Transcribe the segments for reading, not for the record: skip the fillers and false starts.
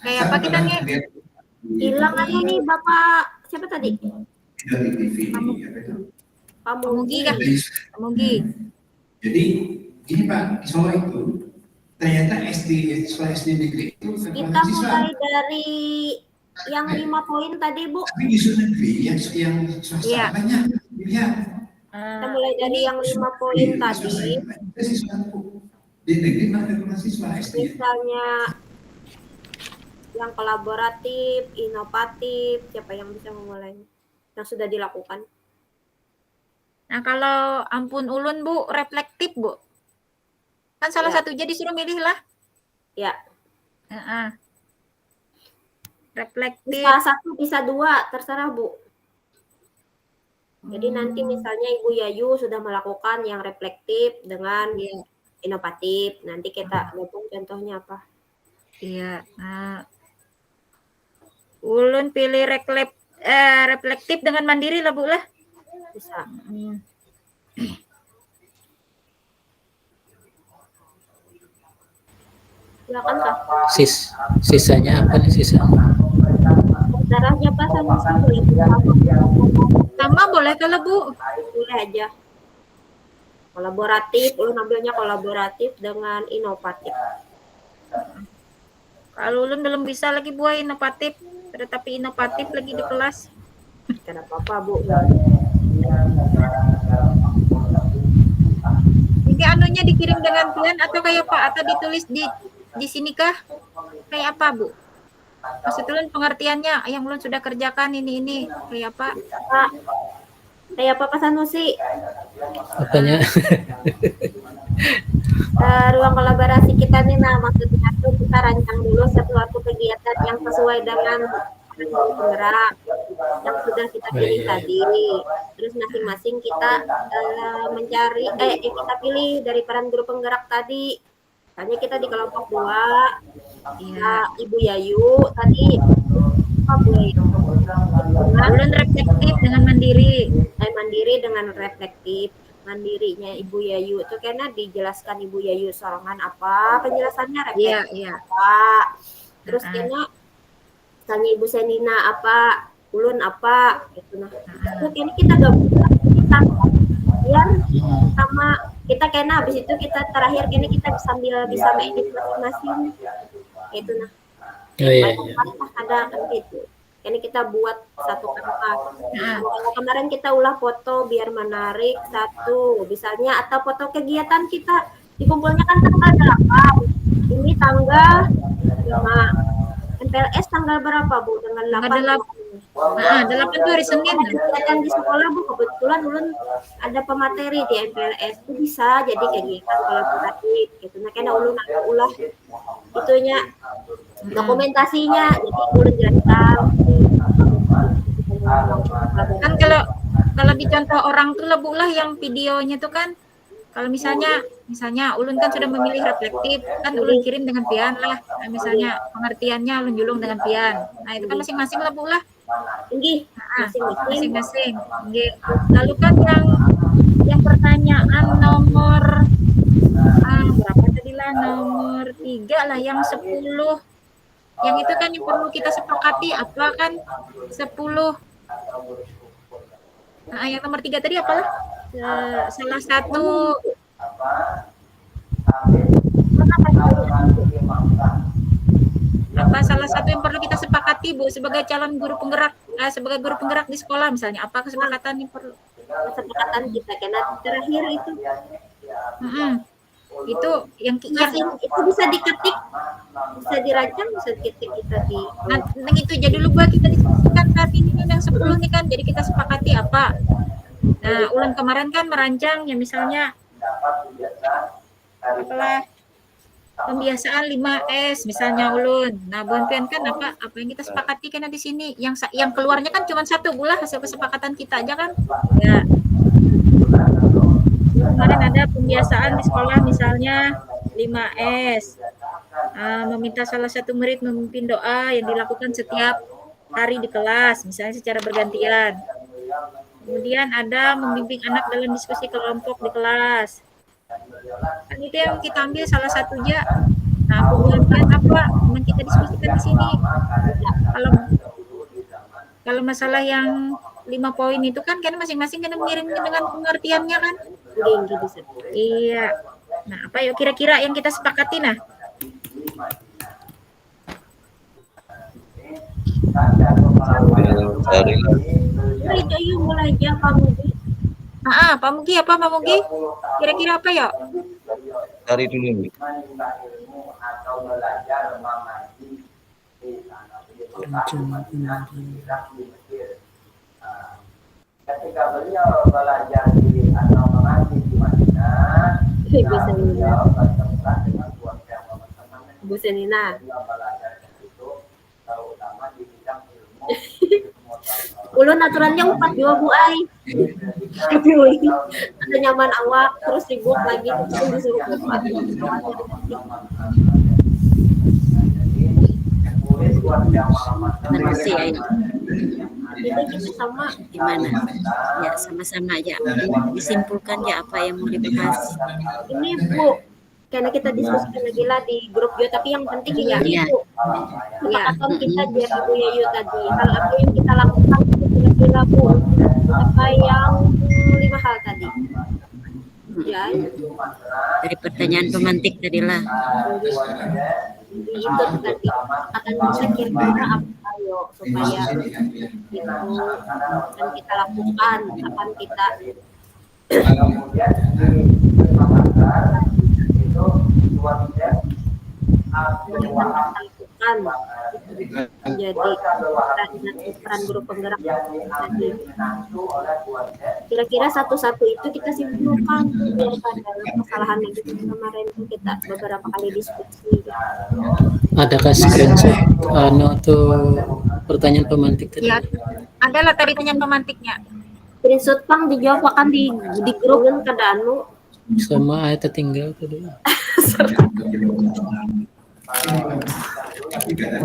Kayak apa kita nih? Hilang nih Bapak siapa tadi? Dari TV. Pamugi kah? Pamugi. Jadi gini Pak, di Solo itu ternyata sekolah SD negeri itu kita mulai dari yang 5 poin tadi Bu. Tapi di negeri yang swasta banyak pilihan. Kita mulai dari yang 5 poin tadi. Di negeri mana mahasiswa SD? Misalnya yang kolaboratif, inovatif, siapa yang bisa memulai? Yang sudah dilakukan. Nah, kalau ampun ulun Bu, reflektif Bu. Kan salah satu aja disuruh milih lah. Ya. Reflektif. Bisa 1, bisa 2, terserah Bu. Jadi nanti misalnya Ibu Yayu sudah melakukan yang reflektif dengan inovatif. Nanti kita gabung contohnya apa? Iya. Ulun pilih reflektif dengan mandiri lah Bu lah. Bisa. Silakan Kak. Sisanya apa nih sisa? Darahnya Pak sama Sama boleh kalau Bu? Boleh aja. Kolaboratif, ulun ambilnya kolaboratif dengan inovatif. Kalau ulun belum bisa lagi buat inovatif, tetapi inovatif lagi di kelas. Kenapa apa Bu? Ini anunya dikirim dengan pian atau kayak apa? Atau ditulis di sini kah? Kayak apa Bu? Maksud ulun pengertiannya yang ulun sudah kerjakan ini kayak apa? Kayak apa Pak Sanusi? Apanya? Ruang kolaborasi kita nih, maksudnya tuh kita rancang dulu satu kegiatan yang sesuai dengan penggerak yang sudah kita pilih tadi. Terus masing-masing kita mencari, kita pilih dari peran guru penggerak tadi. Misalnya kita di kelompok 2, Ibu Yayu tadi. Ulun reflektif dengan mandiri. Mandiri dengan reflektif. Mandirinya Ibu Yayu itu karena dijelaskan Ibu Yayu sorangan apa penjelasannya reflektif apa. Terus karena misalnya Ibu Senina apa, ulun apa gitu nah. Terus ini kita gabung biar sama kita kena habis itu kita terakhir ini kita sambil bisa mengedit masing-masing itu nah. Ada kan gitu. Ini kita buat satu kanvas. Kalau kemarin kita ulah foto biar menarik satu, misalnya atau foto kegiatan kita dikumpulnya kan tanggal 8. Ini tanggal 5. MPLS tanggal berapa Bu? Tanggal 8. 8 itu hari Senin. Kegiatan di sekolah Bu kebetulan ulun ada pemateri di MPLS itu bisa jadi kegiatan kolaboratif gitu. Nah karena ulun ada ulah itunya dokumentasinya jadi ulun jelaskan. Kan kalau dicontoh orang tuh Bu lah yang videonya tuh kan kalau misalnya ulun kan sudah memilih reflektif kan ulun kirim dengan pian lah. Nah, misalnya pengertiannya ulun julung dengan pian. Nah itu kan masing-masing lah Bu lah. Masing-masing. Lalu kan yang pertanyaan nomor berapa tadi lah nomor 3 lah yang 10 yang itu kan yang perlu kita sepakati apa kan 10. Nah, yang nomor 3 tadi apalah? Salah satu salah satu yang perlu kita sepakati Bu sebagai calon guru penggerak sebagai guru penggerak di sekolah misalnya apa kesepakatan yang perlu kita karena terakhir itu itu yang itu bisa diketik bisa dirancang bisa diketik kita di nah itu jadi dulu buat kita diskusikan saat ini yang 10 nih kan jadi kita sepakati apa nah ulun kemarin kan merancang ya misalnya apalah pembiasaan 5S misalnya ulun nah buan-pian kan apa yang kita sepakati karena di sini yang keluarnya kan cuma satu bulah hasil kesepakatan kita aja kan ya kemarin ada pembiasaan di sekolah misalnya 5S meminta salah satu murid memimpin doa yang dilakukan setiap hari di kelas misalnya secara bergantian kemudian ada membimbing anak dalam diskusi kelompok di kelas kan itu yang kita ambil salah satunya Nah, penggantian apa yang kita diskusikan di sini. Kalau kalau masalah yang 5 poin itu kan masing-masing kan mengirim dengan pengertiannya kan? Bisa. Iya. Nah, apa yuk kira-kira yang kita sepakati nah? Itu yuk mulai aja Pak Mugi. Pak Mugi apa Pak Mugi? Kira-kira apa ya? Cari dulu. Ketika beliau belajar di atau mengaji di Madinah, beliau bertemu dengan keluarga teman-teman. Bu Senina. Beliau belajar itu terutama di bidang ilmu. Ulun aturannya 4-2 Bu Ai. Tapi ada nyaman awak terus sibuk lagi terus disuruh buat. Makasih ya. Jadi kita sama Gimana? Ya sama-sama aja. Disimpulkan ya apa yang mau dibahas. ini Bu, karena kita diskusikan lagi lah di grup juga, tapi yang penting ya Iya. itu kesepakatan kita biar Ibu Yayu tadi hal apa yang kita lakukan itu kira-kira Bu apa yang 5 hal tadi ya Dari pertanyaan pemantik tadilah. di itu tadi akan bisa kira-kira apa ayo supaya itu akan kita lakukan akan kita Kemudian di Makassar itu keluarga lakukan menjadi peran guru penggerak tadi. Kira-kira satu-satu itu kita simpulkan daripada kesalahan yang kita kemarin itu kita beberapa kali diskusi. Adakah screenshot tuh pertanyaan pemantik tadi? Ya, adalah tadi pertanyaan pemantiknya. Screenshot Pang dijawab akan di grup kan kada anu. Sama ayat tertinggal tadi.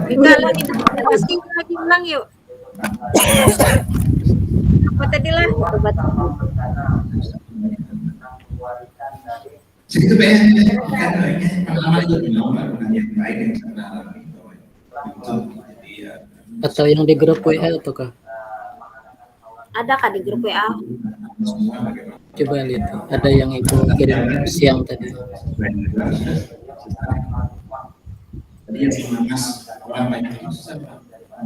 Enggak lagi pasti lagi ulang yuk. Apa tadi lah? Segitu banyak kan pengalaman itu benar yang baik yang saya alami itu jadi ya Atau yang di grup WA ataukah? Ada kan di grup WA? semua bagaimana Coba lihat. Ada yang ibu kirim siang tadi. tadi yang mengamas orang banyak yang susah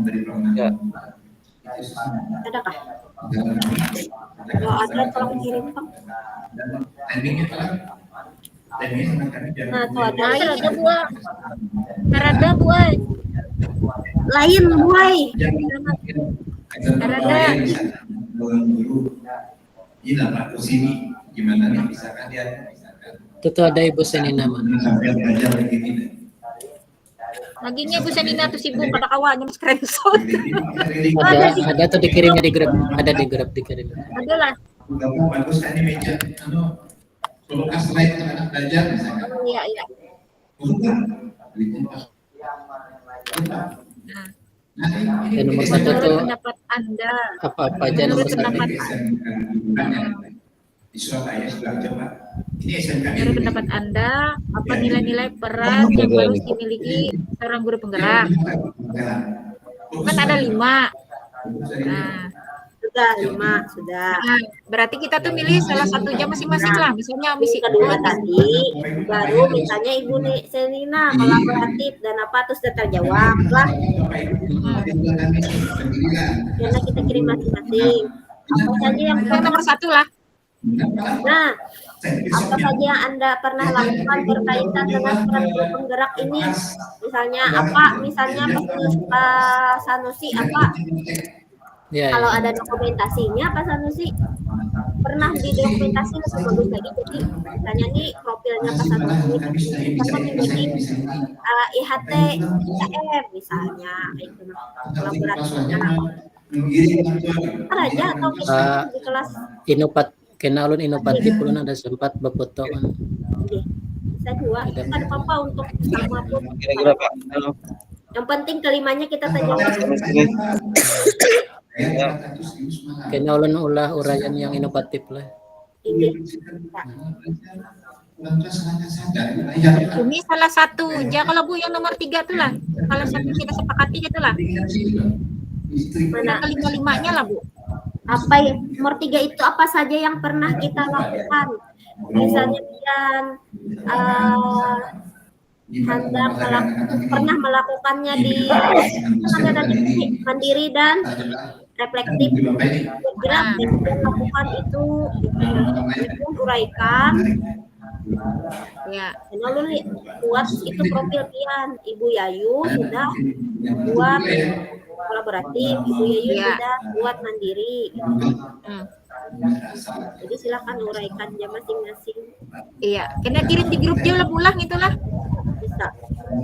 dari Ya. Adakah? Kalau ada tolong kirim Pang. dan timingnya kan timingnya kan Nah, tuh ada. Ada buah. Karada buah. Lain boy. Ini lah sini gimana nih misalkan dia misalkan Itu tuh ada Ibu Senina mah. sampai belajar begini deh. Laginya Bu Senina tuh sibuk pada kawannya screenshot. Ada tuh dikirimnya di grup. Ada di grup dikirim. Adalah. Kamu bagus kan di meja suruh slide anak belajar misalkan. Iya, iya. Dan nomor satu Menurut tuh pendapat Anda, apa-apa aja nomor menurut satu. pendapat Di Surabaya sudah coba. Ini SMK. menurut pendapat Anda, apa nilai-nilai peran yang harus dimiliki seorang guru penggerak? Kan ada 5. Nah, Sudah 5 sudah. nah, berarti kita tuh milih salah satunya masing-masing lah. Misalnya misi Kedua tadi baru misalnya Ibu Senina kolaboratif dan apa terus terjawab lah. Karena kita kirim masing-masing. Apa saja yang yang nomor 1 lah. Nah, apa saja yang Anda pernah lakukan berkaitan dengan peran guru penggerak ini? Misalnya apa? Misalnya Pak Sanusi apa? Ya, Kalau ya. ada dokumentasinya Pak Sanusi pernah didokumentasi lebih bagus lagi. Jadi misalnya nih profilnya Pak Sanusi pernah menjadi IHT IKM misalnya itu kolaborasi aja atau kita di kelas Inopat kena ulun inovatif ulun ada sempat befoto kan. bisa 2 ada apa-apa untuk sama pun. Kira-kira Pak. Halo. Yang penting kelimanya kita tanya. Kena ulun ulah uraian yang inovatif lah. Ini orang tua sangat sadar. Ya, Ini salah satu. Ja kalau Bu yang nomor 3 tuh lah. Salah satu kita sepakati gitu lah. Mana kelima-limanya lah Bu. Apa nomor 3 itu apa saja yang pernah kita lakukan? Misalnya Pian pernah melakukannya di mandiri dan reflektif. Kira melakukan itu uraikan. Ya. Lalu buat itu profil Pian. Ibu Yayu sudah buat kolaboratif, Ibu Yayu sudah buat mandiri. Jadi silakan uraikan aja masing-masing. Iya, kena kirim di grup juga pulang itulah. Bisa.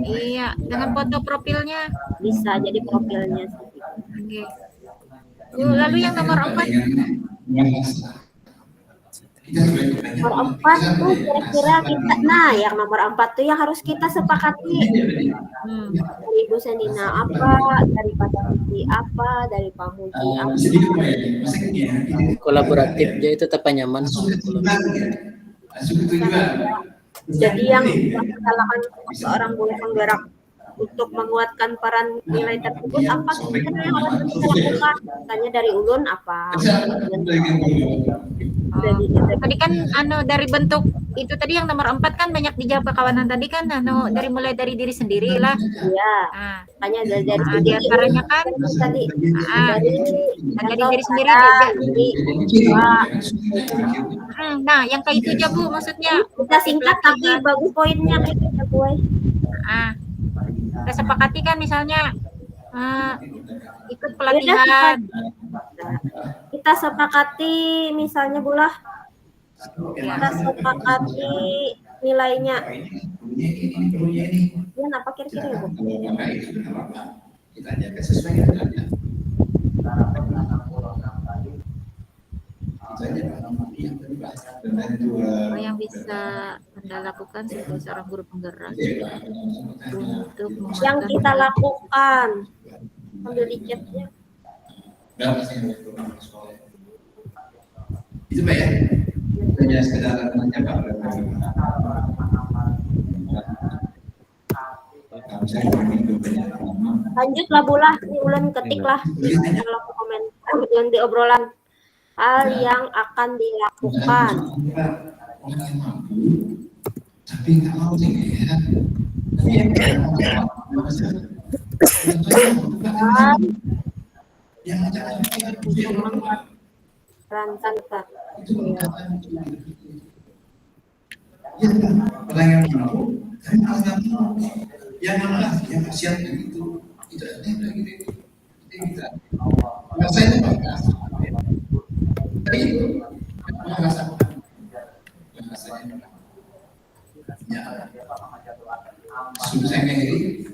Iya, dengan foto profilnya. Bisa jadi profilnya. Oke. Lalu yang nomor 4. Nomor 4 tuh kira-kira kita, nah yang nomor 4 tuh yang harus kita sepakati. Dari Ibu Sanina apa, dari Pak Titi apa, dari Pak Muji apa. Kolaboratif dia itu tetap nyaman. Jadi yang kita lakukan seorang guru penggerak untuk menguatkan peran nilai tersebut apa sebenarnya yang harus kita lakukan? Tanya dari ulun apa? Tadi kan dari bentuk itu tadi yang nomor 4 kan banyak dijawab kawanan tadi kan dari mulai dari diri sendiri lah. Iya. Tanya dari di antaranya kan tadi dari diri sendiri. Nah, yang kayak itu aja Bu maksudnya. Kita singkat tapi bagus poinnya kayak gitu Bu. Kita sepakati kan misalnya ikut pelatihan. Kita sepakati misalnya bulah kita sepakati nilainya. Ya apa kira-kira Bu? Kita jaga sesuai dengan yang bisa Anda lakukan sebagai seorang guru penggerak untuk yang kita lakukan ambil di chatnya. Itu Pak ya? Hanya sekedar menjawab. Lanjutlah bulah, ini ulan ketiklah kalau komen yang di obrolan hal yang akan dilakukan. Tapi nggak mau sih ya. Rantan Pak. Ya, orang yang mampu, tapi malah nggak mau. Yang malah yang siap begitu, itu ada gitu. Kita, masa itu bagus. Tapi itu bahasanya. Ya, sudah saya ngiri.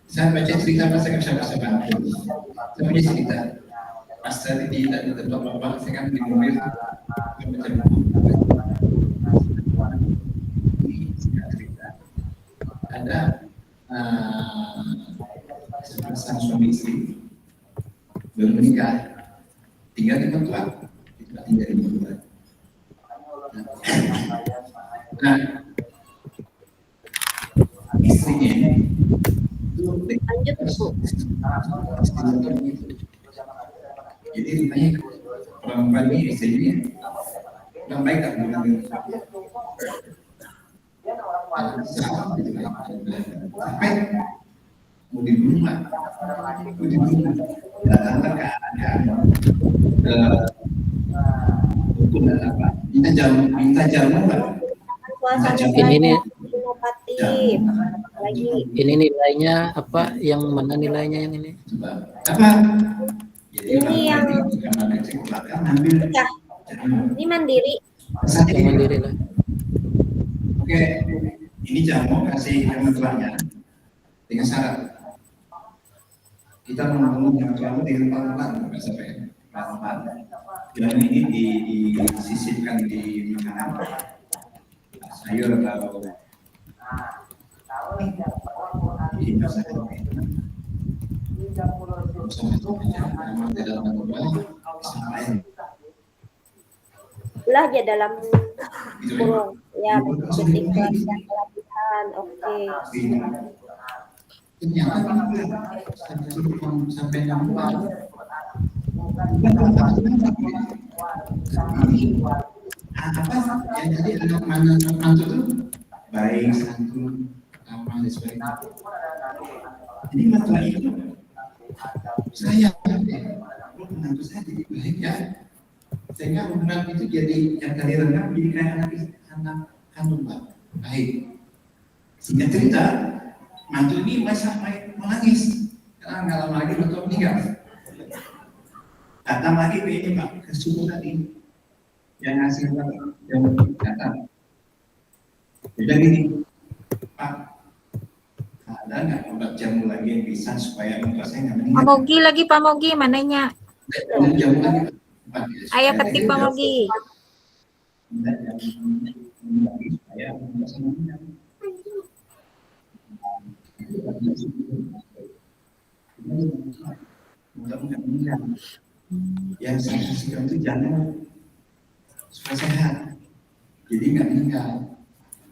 Saya baca cerita pas saya nggak bisa bantu. Saya punya cerita. Pas saya di tempat bapak, saya kan di mobil. Saya baca buku. Ada sepasang suami istri baru menikah, tinggal di mertua, tinggal di mertua. Nah, istrinya lanjut Bu. Jadi ditanya perempuan ini istrinya yang baik tak bilang sampai mau dibunuh lah, datang ke hukum dan apa? Minta jamu lah. Ini inovatif. Lagi. Ini nilainya apa? Yang mana nilainya yang ini? Apa? Ini yang ini mandiri. Yang mandiri lah. Oke, ini jamu kasih yang tuanya dengan syarat kita membangun yang jamu dengan pelan-pelan, nggak sampai pelan-pelan. Jamu ini disisipkan di makanan, sayur atau di masakan. Lah aja dalam kurung Ya, ketika pelatihan, oke. Ternyata sampai 6 bulan. Apa yang jadi anak mantu itu baik, santun, ramah dan sebagainya. Jadi masalah itu saya menantu saya jadi baik ya, sehingga hubungan itu jadi yang tadi rendah jadi kayak anak kandung baik. Sehingga cerita mantu ini masa menangis karena nggak lama lagi mantu meninggal. Datang lagi ke ini Pak, ke suku tadi yang ngasih yang datang. Jadi gini, Pak, ada nggak obat jamu lagi yang bisa supaya muka saya nggak meninggal? Pak Mogi lagi, Pak Mogi, mananya? Jamu lagi, Pak. Ayo ketik Pak Mogi. Supaya muka saya meninggal. Mudah-mudahan meninggal. Yang saya kasihkan itu jamu supaya sehat, jadi nggak meninggal.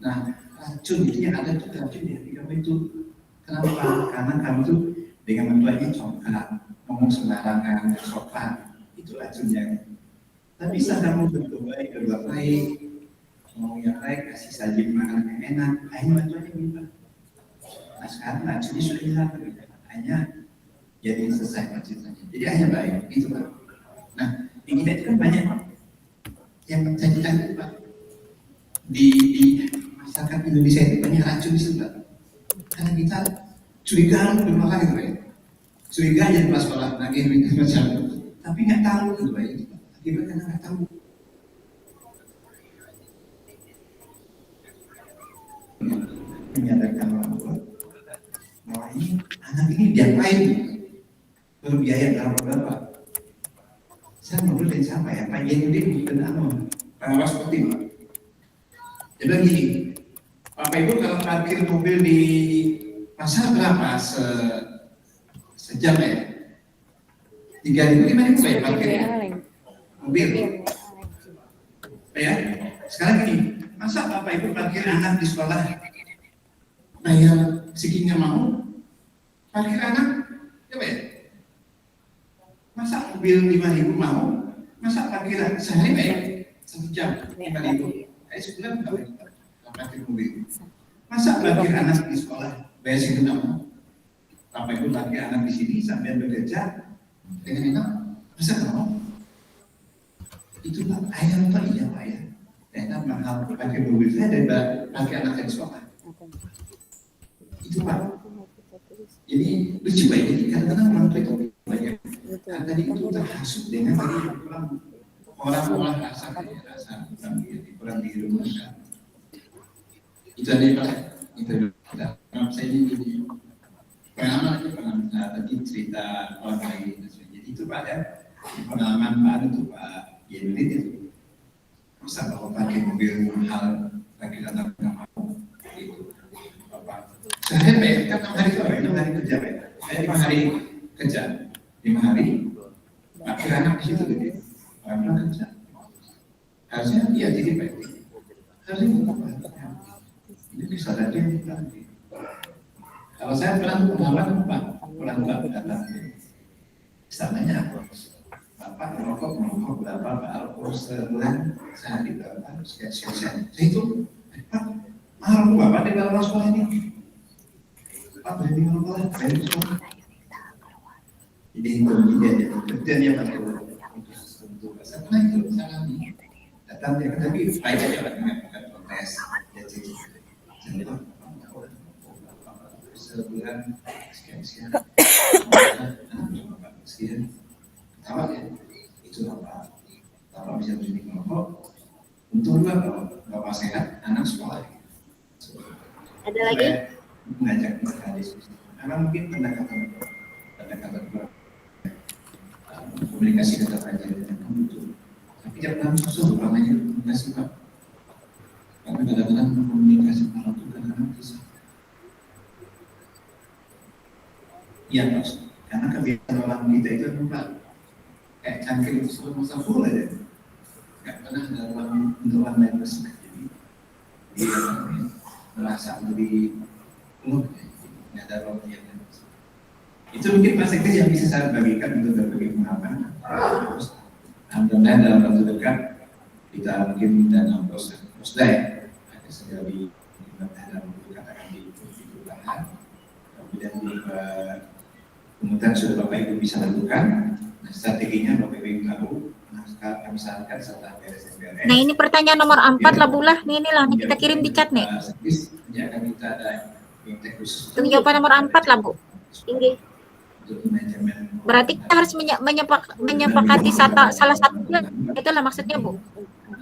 Nah, racun itu yang ada tuh racun ya di kamu itu. Kenapa? Karena kamu tuh dengan mentuanya congkak, ngomong sembarangan, sopan, itu racunnya. Tapi saat kamu berbuat baik, ngomong yang baik, kasih saji makanan yang enak, akhirnya mentuanya minta. Nah sekarang racunnya sudah hilang, hanya jadi selesai ceritanya. Jadi hanya baik, itu Pak. Nah, yang kita itu kan banyak yang menceritakan Pak. Di masyarakat Indonesia itu banyak racun di sana. Karena kita curigaan bermakan gitu Pak. Curiga aja di sekolah, lagi macam, tapi nggak tahu gitu Pak. Akibatnya karena nggak tahu. Menyadarkan orang tua bahwa ini anak ini diapain? Berbiaya berapa? Saya ngobrol dengan siapa ya? Pak Yenudin bukan pengawas seperti Pak. Jadi gini, Bapak Ibu kalau parkir mobil di pasar berapa sejam ya? 3.000, 5.000 ya parkirnya? Mobil. Ya, sekarang gini, masa Bapak Ibu parkir anak di sekolah bayar sekinya mau? Parkir anak, ya Pak ya? Masa mobil 5.000 mau? Masa parkiran sehari bayar 1 jam 5.000? Sebulan berapa parkir mobil? Masa parkir anak di sekolah bayar segitu mau? Sampai itu parkir anak di sini sampai bekerja dengan enak, masa nggak mau? Itu Pak, ayam Pak, iya Pak ya. Ternyata mahal parkir mobil saya daripada parkir anak di sekolah. Itu Pak. Jadi lucu Pak, jadi kadang-kadang orang tua itu banyak. Tadi itu terhasut dengan tadi orang rasa kurang di rumah kan. Itu ada Pak. Itu kita. Saya ini pengalaman tadi cerita orang lain. Jadi itu Pak ya. Pengalaman Pak itu Pak Yenudin itu. Masa kalau pakai mobil mahal lagi datang ke mau itu Bapak. Saya kan 6 hari itu 6 hari kerja Pak. Saya 5 hari kerja. 5 hari, akhir anak di situ gitu, orang kerja. Harusnya dia jadi baik. Harusnya ini bisa ada yang kalau saya pernah pengalaman Pak, datang sananya Bapak merokok berapa Pak alkohol sebulan sehari berapa sekian. Saya itu Pak, mahal Bapak di dalam sekolah ini. Pak berani merokok dari sekolah. Jadi itu dia pakai untuk karena itu sangat datang dia tapi baik aja lah dengan bukan protes ya jadi sebulan sekian tahu ya itu apa kalau bisa berhenti merokok untuk kalau bapak sehat anak sekolah ada lagi mengajak mereka diskusi karena mungkin pendekatan komunikasi kata pelajaran yang kamu butuh. Tapi jangan susah namanya komunikasi Pak. Karena kadang-kadang komunikasi orang itu kadang-kadang bisa. Iya Pak. Karena kebiasaan orang kita itu Pak kayak cangkir itu selalu masa full aja. Gak pernah ada ruang untuk orang lain bersikap. Jadi merasa lebih penuh, nggak ada rohnya. Itu mungkin Pak Sekdes yang bisa saya bagikan untuk berbagi pengalaman. Mudah-mudahan dalam waktu dekat kita mungkin dana posda ya, ada sekali dalam waktu dekat akan dilakukan. Kemudian di kemudian sudah Bapak Ibu bisa lakukan. Nah, strateginya Bapak Ibu tahu. Nah, sekarang kami sarankan setelah beres-beres. Nah, ini pertanyaan nomor 4 lah Bulah. Inilah kita kirim di chat nih. Ya, akan kita ada yang khusus. Itu jawaban nomor 4 lah Bu. Tinggi. Berarti kita harus menyepakati salah satunya. Itulah maksudnya Bu.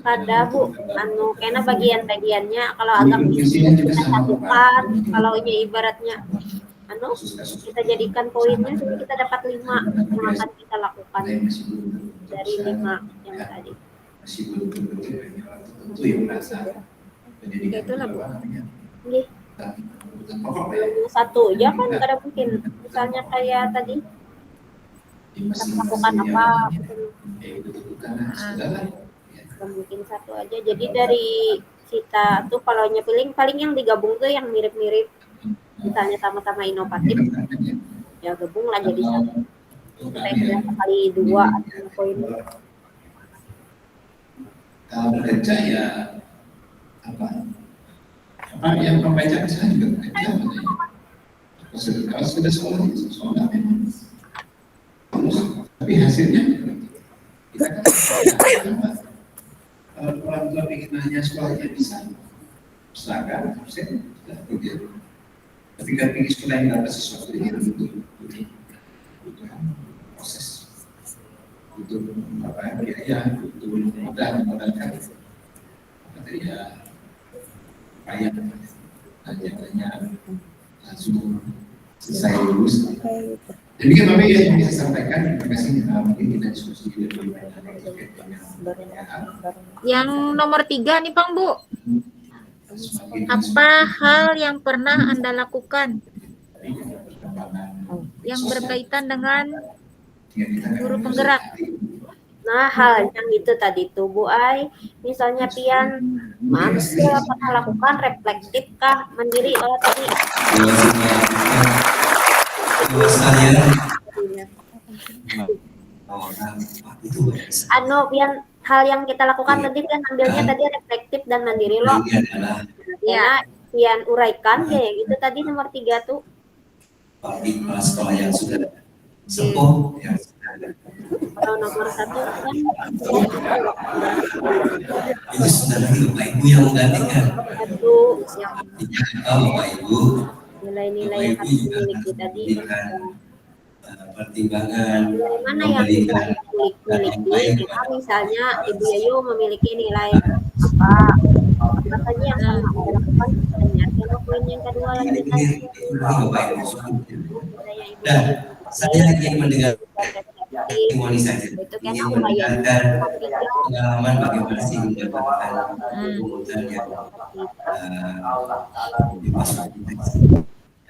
Pada Bu, karena bagian-bagiannya kalau agak kita satukan, kalau ini ibaratnya kita jadikan poinnya, jadi kita dapat 5 yang akan kita lakukan dari 5 yang tadi. Masih belum tentu yang merasa pendidikan itulah Bu. Nggih. Satu aja kan ada mungkin, misalnya kayak tadi kita lakukan apa, mungkin satu aja. Jadi dari kita tuh kalau nyepilin paling yang digabung tuh yang mirip-mirip, misalnya sama-sama inovatif, ya gabung lah jadi satu. Supaya kali 2 atau poin. Kalau bekerja ya apa yang membaca saya juga bekerja. Kalau sudah sekolah memang tapi hasilnya kita kan orang tua ingin nanya sekolahnya bisa usahakan absen sudah begitu. Ketika pergi sekolah yang dapat sesuatu ini butuh proses, butuh biaya, butuh modalkan ya payah dan jadinya langsung selesai lulus. Jadi kan Bapak yang bisa sampaikan, terima kasih. Mungkin kita diskusi lebih banyak. Yang nomor 3 nih Bang Bu. Apa hal yang pernah Anda lakukan yang berkaitan dengan guru penggerak? Nah, hal yang itu tadi tuh Bu Ai, misalnya Pian masih pernah lakukan reflektif kah, mandiri tadi? Pian hal yang kita lakukan tadi kan ambilnya tadi reflektif dan mandiri loh. Ya, Pian uraikan kayak gitu tadi nomor 3 tuh. Kepala sekolah yang sudah sepuh yang kalau nomor 1 kan itu sudah Bapak Ibu yang menggantikan. Satu yang Bapak Ibu nilai-nilai yang harus dimiliki tadi. Pertimbangan Mana yang bisa dimiliki? Misalnya Ibu Yayu memiliki nilai apa saja yang sama dilakukan sebenarnya. Kalau poin yang kedua lagi tadi. Dan saya ingin mendengar testimoni saja. Itu kan Ingin upaya mendengarkan pengalaman bagaimana sih mendapatkan pungutan yang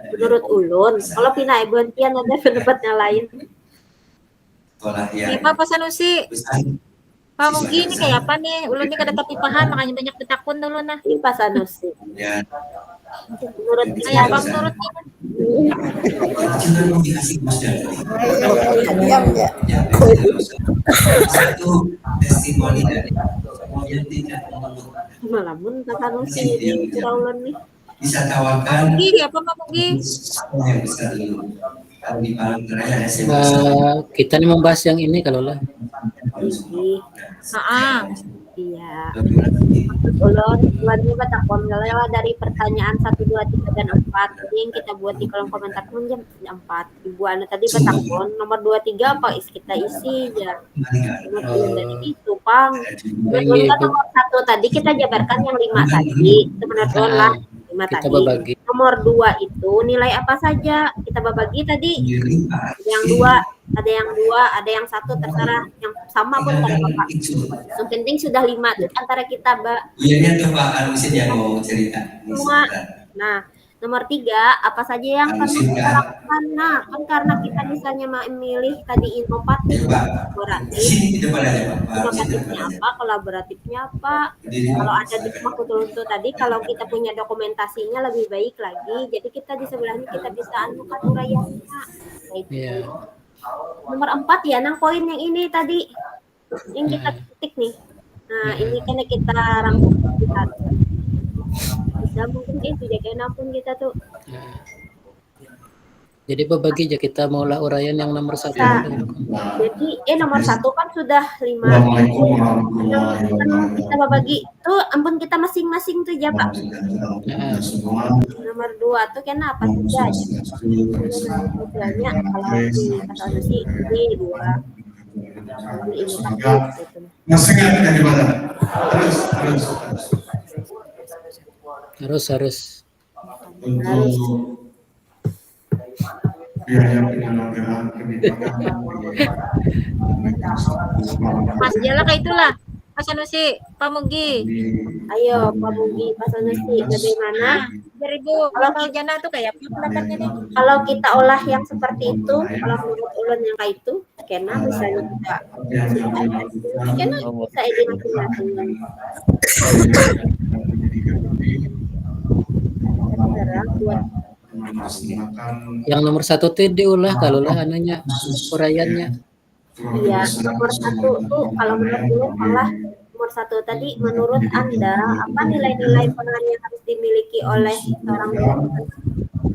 menurut ulun. Kalau Pina Ibu Pian ada pendapatnya lain. Sekolah yang Ini Pak Sanusi. Pak mungkin ini kayak apa nih? Ulun ini kada tapi paham makanya banyak ditakun dulu nah. Ini Pak Sanusi. ya Menurut Kayak apa menurut juga mau dikasih booster. Satu testimoni dari semuanya tidak menurut malamun Pak Sanusi di ulun nih. bisa tawarkan Mugi apa Pak Mugi? sekolah yang besar dulu. Kalau di Palangkaraya ada Kita nih membahas yang ini kalau lah. Iya. Ulun batakon kalau dari pertanyaan 1, 2, 3 dan 4 tadi yang kita buat di kolom komentar pun jam 4. Ibu Anu tadi batakon nomor 2, 3 apa kita isi ya. Dari itu Pang. Nomor 1 tadi kita jabarkan yang 5 tadi sebenarnya lah 5 Kita tadi. berbagi. Nomor 2 itu nilai apa saja kita berbagi tadi. Yang 2 ada yang 2, ada yang 1 terserah yang sama pun kan Bapak. Yang penting sudah 5 antara kita, Mbak. Iya tuh Pak Anusin yang mau cerita. Semua. Nah, Nomor 3, apa saja yang perlu kita lakukan? Nah, kan karena kita misalnya memilih tadi inovatif, inovatifnya apa, kolaboratifnya apa. Kalau ada di Makututu tadi, kalau kita punya dokumentasinya lebih baik lagi. Jadi kita di sebelahnya kita bisa anukan uraiannya. Iya. Nomor 4 ya, nang poin yang ini tadi yang kita ketik nih. Nah, ini kan kita rangkum kita. Bisa mungkin itu jaga pun kita tuh. Jadi berbagi aja kita maulah uraian yang nomor 1. Nah, jadi nomor 1 kan sudah 5. Kita berbagi tuh ampun kita masing-masing tuh ya Pak. Nomor 2 tuh kenapa saja? Tujuannya kalau di kata sih ini 2. Ini Masih nggak dari mana? Harus. Untuk biaya penyelenggaraan pendidikan. Mas Jala kayak itulah. Mas Sanusi, Pak Mugi. Ayo Pak Mugi, Pak Sanusi, bagaimana? 2000 kalau jana tuh kayak apa pendapatnya nih? Kalau kita olah yang seperti itu, kalau menurut ulun yang kayak itu, kena misalnya kita kena bisa identifikasi. Yang nomor 1 tuh diolah kalau lah anunya uraiannya. Iya, nomor 1 tuh kalau menurut ulun olah nomor 1 tadi menurut Anda apa nilai-nilai peran yang harus dimiliki oleh seorang guru?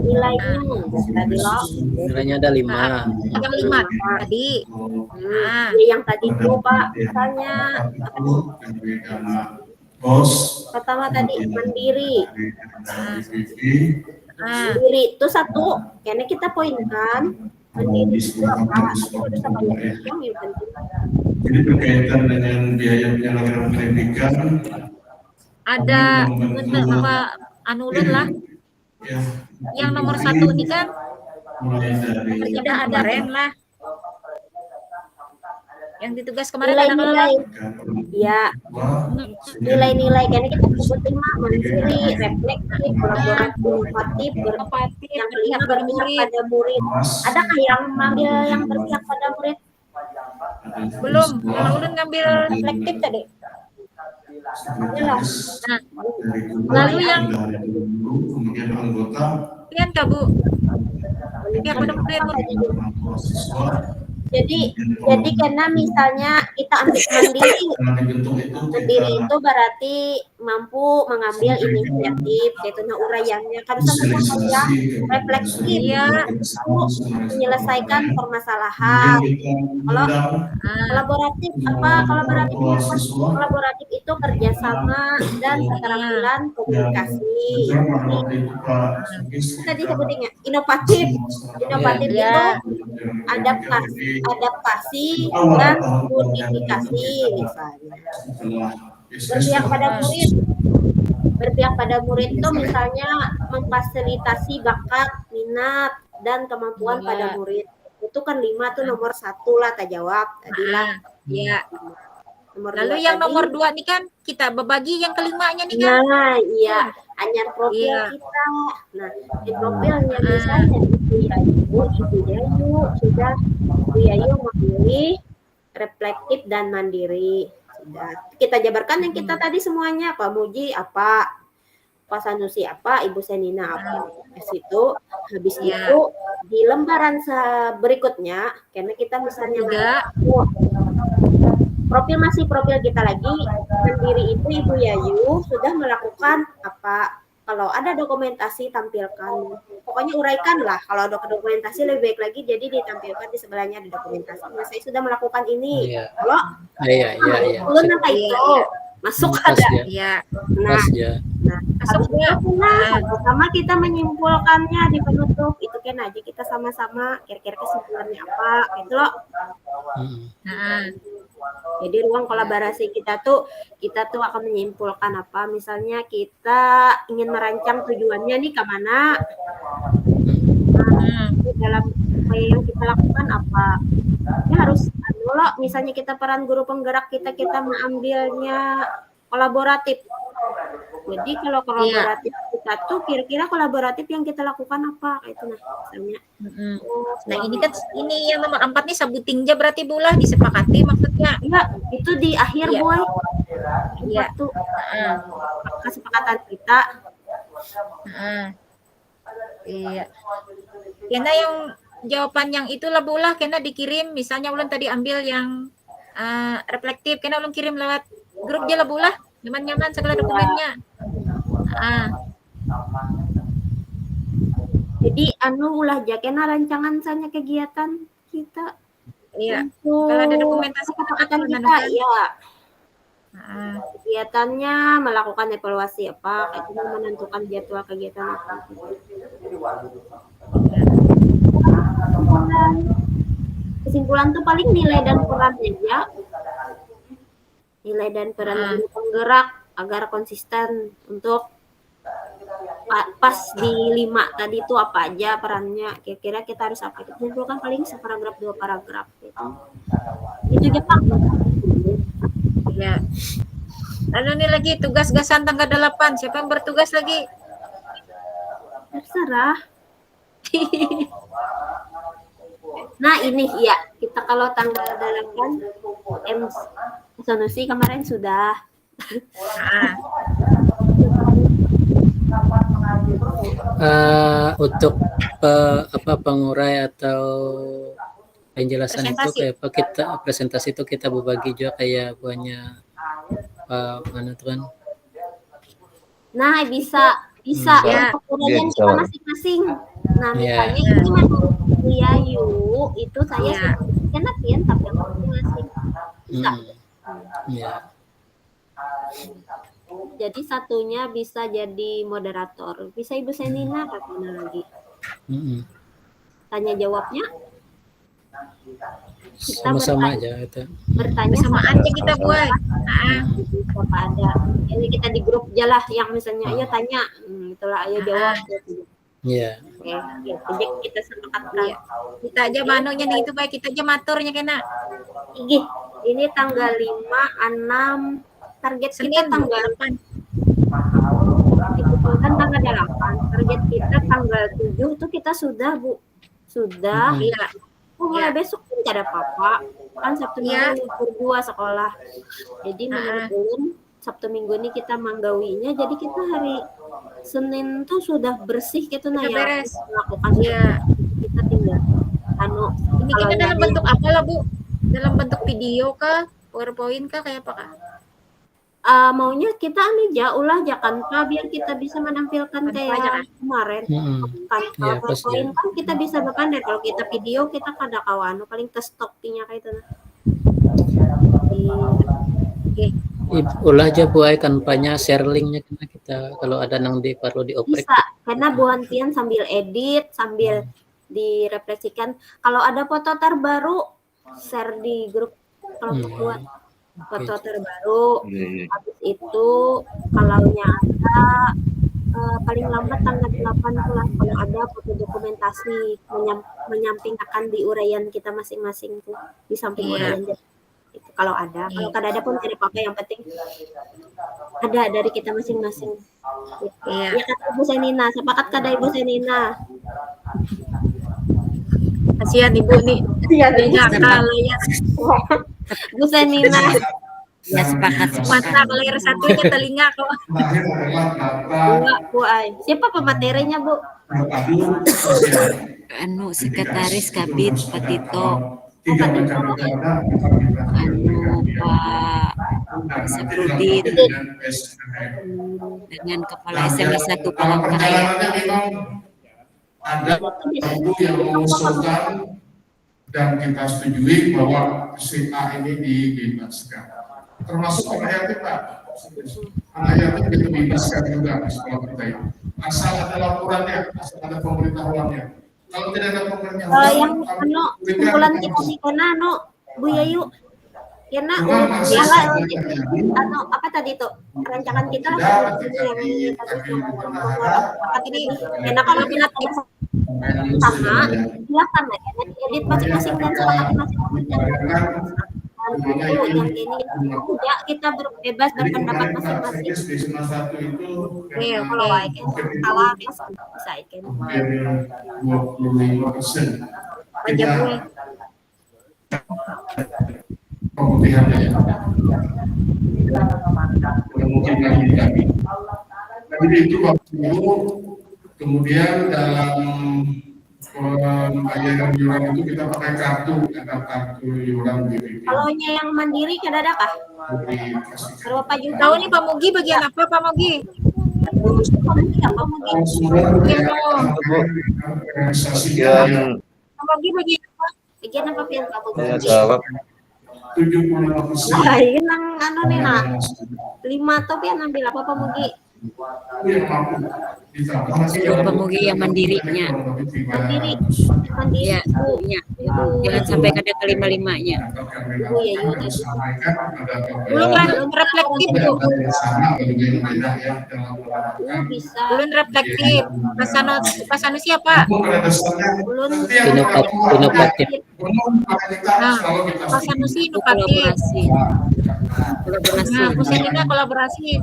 Nilainya tadi loh. Nilainya ada 5. Yang 5 tadi. Yang tadi itu Pak, misalnya pertama tadi mandiri. Mandiri itu 1, kayaknya kita poinkan. Mandiri itu apa? Aku udah sama yang penting. Jadi berkaitan dengan biaya penyelenggaraan pendidikan ada apa anulun lah. Ya, yang nomor 1 ini kan mulai dari sudah ada Ren lah. Yang ditugas kemarin nilai-nilai ya nilai-nilai kayaknya kita sebut 5 mandiri, reflektif, kolaboratif, inovatif, yang berpihak pada murid. Adakah yang mengambil yang berpihak pada murid? Belum, kalau ulun ngambil Reflektif tadi. Nah, lalu yang kemudian anggota lihat Kak Bu, pihak pada murid. Jadi karena misalnya kita ambil mandiri itu berarti mampu mengambil inisiatif, yaitu uraiannya kan sama ya refleksif ya menyelesaikan permasalahan. Kalau kolaboratif itu kerjasama dan keterampilan komunikasi. Tadi sebutnya inovatif itu adaptasi dan modifikasi misalnya. Berpihak pada murid itu misalnya memfasilitasi bakat, minat dan kemampuan pada murid. Itu kan 5 tuh nomor 1 lah tak jawab tadilah. Iya. Lalu yang nomor 2 nih kan kita berbagi yang kelimanya nih kan. Nah, iya, hanya profil kita. Nah, di profilnya misalnya Ibu Yayu sudah Ibu Yayu memilih reflektif dan mandiri. Sudah. Kita jabarkan yang kita tadi semuanya, Pak Muji apa, Pak Sanusi apa, Ibu Senina apa. Habis itu di lembaran berikutnya, karena kita misalnya profil kita lagi, mandiri itu Ibu Yayu sudah melakukan apa? Kalau ada dokumentasi tampilkan, pokoknya uraikan lah. Kalau ada dokumentasi lebih baik lagi, jadi ditampilkan di sebelahnya ada dokumentasi. Nah, saya sudah melakukan ini. Kalau belum apa itu masuk ada. Iya. Sama kita menyimpulkannya di penutup itu kan aja kita sama-sama kira-kira kesimpulannya apa gitu loh. Jadi ruang kolaborasi kita tuh akan menyimpulkan apa, misalnya kita ingin merancang tujuannya nih ke mana, dalam upaya yang kita lakukan apa, ya harus loh, misalnya kita peran guru penggerak kita mengambilnya kolaboratif. Jadi kalau kolaboratif kita kita tuh kira-kira kolaboratif yang kita lakukan apa kayak itu nah misalnya. Nah ini kan ini yang nomor 4 nih sabutingja berarti bulah disepakati maksudnya. Iya, itu di akhir Iya. boy. Iya. Itu kesepakatan kita. Iya. Kena yang jawaban yang itulah bulah kena dikirim misalnya ulun tadi ambil yang reflektif kena ulun kirim lewat grup je lah bulah nyaman-nyaman segala dokumennya. Jadi ulah aja kena rancangan sanya kegiatan kita. Iya. Untuk Kalau ada dokumentasi kesepakatan kita kita, ya. Ah, Kegiatannya melakukan evaluasi apa, itu menentukan jadwal kegiatan apa. Kesimpulan tuh paling nilai dan peran aja. Nilai dan peran dari penggerak agar konsisten untuk pas di 5 tadi itu apa aja perannya, kira-kira kita harus apa, kita simpulkan paling separagraf 2 paragraf gitu. Itu aja Pak. Iya. Lalu nih lagi tugas-gasan tanggal 8. Siapa yang bertugas lagi? Terserah. Nah ini ya, kita kalau tanggal 8 Sanusi kemarin sudah. Untuk pengurai atau penjelasan Presentasi. itu kayak apa kita presentasi itu kita berbagi juga kayak banyak mana tuh kan. Nah bisa Ya. untuk uraian Bisa. kita masing-masing. Nah Ya. misalnya ini menurut Yayu itu saya Ya. enak ya tapi yang masing-masing bisa. Ya. Jadi satunya bisa jadi moderator, bisa Ibu Senina katanya lagi. Tanya jawabnya kita Sama-sama aja itu. bertanya Sama sama aja kita buat. siapa ada. Ini kita di grup aja lah yang misalnya ayo tanya, itulah ayo jawab. Iya. Oke, jadi kita sepakatkan. Iya. Kita aja manunya nih itu baik kita aja maturnya kena. Igi, ini tanggal 5, 6, target kita Senin tanggal 8. kan tanggal 8, target kita tanggal 7 itu kita sudah Bu. Sudah. Iya. Mulai besok pun tidak ada apa-apa. Kan Sabtu Iya. Minggu libur 2 sekolah. Jadi menurut ulun Sabtu Minggu ini kita manggawinya, jadi kita hari Senin tuh sudah bersih gitu nah Sudah ya beres. melakukan Iya. kita tinggal Ini kita dalam bentuk apa lah Bu? Dalam bentuk video kah? PowerPoint kah kayak apa kah? maunya kita ulah aja Canva biar kita bisa menampilkan Canva aja, kayak kan? kemarin. Canva Iya, pasti. PowerPoint kan kita bisa berpandai, kalau kita video kita kada kawan paling tes stopnya kayak itu nah. Ulah aja buat kampanye share linknya karena kita kalau ada nang di perlu dioprek. Bisa, karena Bu Hantian sambil edit, sambil direfleksikan. Kalau ada foto terbaru, share di grup kelompok buat foto terbaru. Habis itu, kalau ada, paling lambat tanggal 8 lah, kalau ada foto dokumentasi menyampingkan di uraian kita masing-masing tuh, di samping uraian. Itu kalau ada, kalau kada ada pun tidak apa-apa, yang penting ada dari kita masing-masing. Iya. Ya kata Ibu Senina, sepakat kada Ibu Senina? Kasihan Ibu nih. Iya, Kalau ya Bu Senina. Ya sepakat. mata layer satunya telinga kok. Terakhir adalah Bu Ai. Siapa pematerinya, Bu? Sekretaris Kabid Pak Tito, tiga macam negara Pak Saprudin, dengan Kepala SMA 1 Palangkaraya. Ada buku yang mengusulkan dan kita setujui bahwa si A ini dibebaskan. Termasuk anak yatim Pak. Anak yatim itu dibebaskan juga di sekolah kita ini. Asal ada laporannya, asal ada pemberitahuannya. Kalau tidak ada pemberitahuan, Yang kumpulan kita di kana Bu Yayu. Karena apa tadi tuh rancangan kita lah yang tadi karena kalau minat sama silakan lah edit masing-masing dan sepakat masing-masing itu yang ini ya kita bebas berpendapat masing-masing. Kalau ikan salah bisa ikan. Kita pemutihannya ya. Mungkin kami. Jadi itu waktu itu kemudian dalam pembayaran iuran itu kita pakai kartu iuran BPP. Kalau yang mandiri kan ada kah? Berapa juta? Tahu nih Pak Mugi bagian apa Pak Mugi? Apa mungkin? Bagian Pak Mugi bagian apa? Bikin apa pian Pak Mugi? saya jawab 75%. Wah, ini nang anu nih nah. 5 tuh pian ambil apa Pak Mugi? Suruh pemugi yang mandirinya. Mandiri. Mandiri. Ya, ya. Jangan sampai ada kelima-limanya. Ibu ya Yu. Belum reflektif tuh. Bisa. Belum reflektif. Pas anu siapa? Ulun Inovatif. Nah, Pas Sanusi inovatif. Kolaborasi. Nah, Pusenina kolaborasi.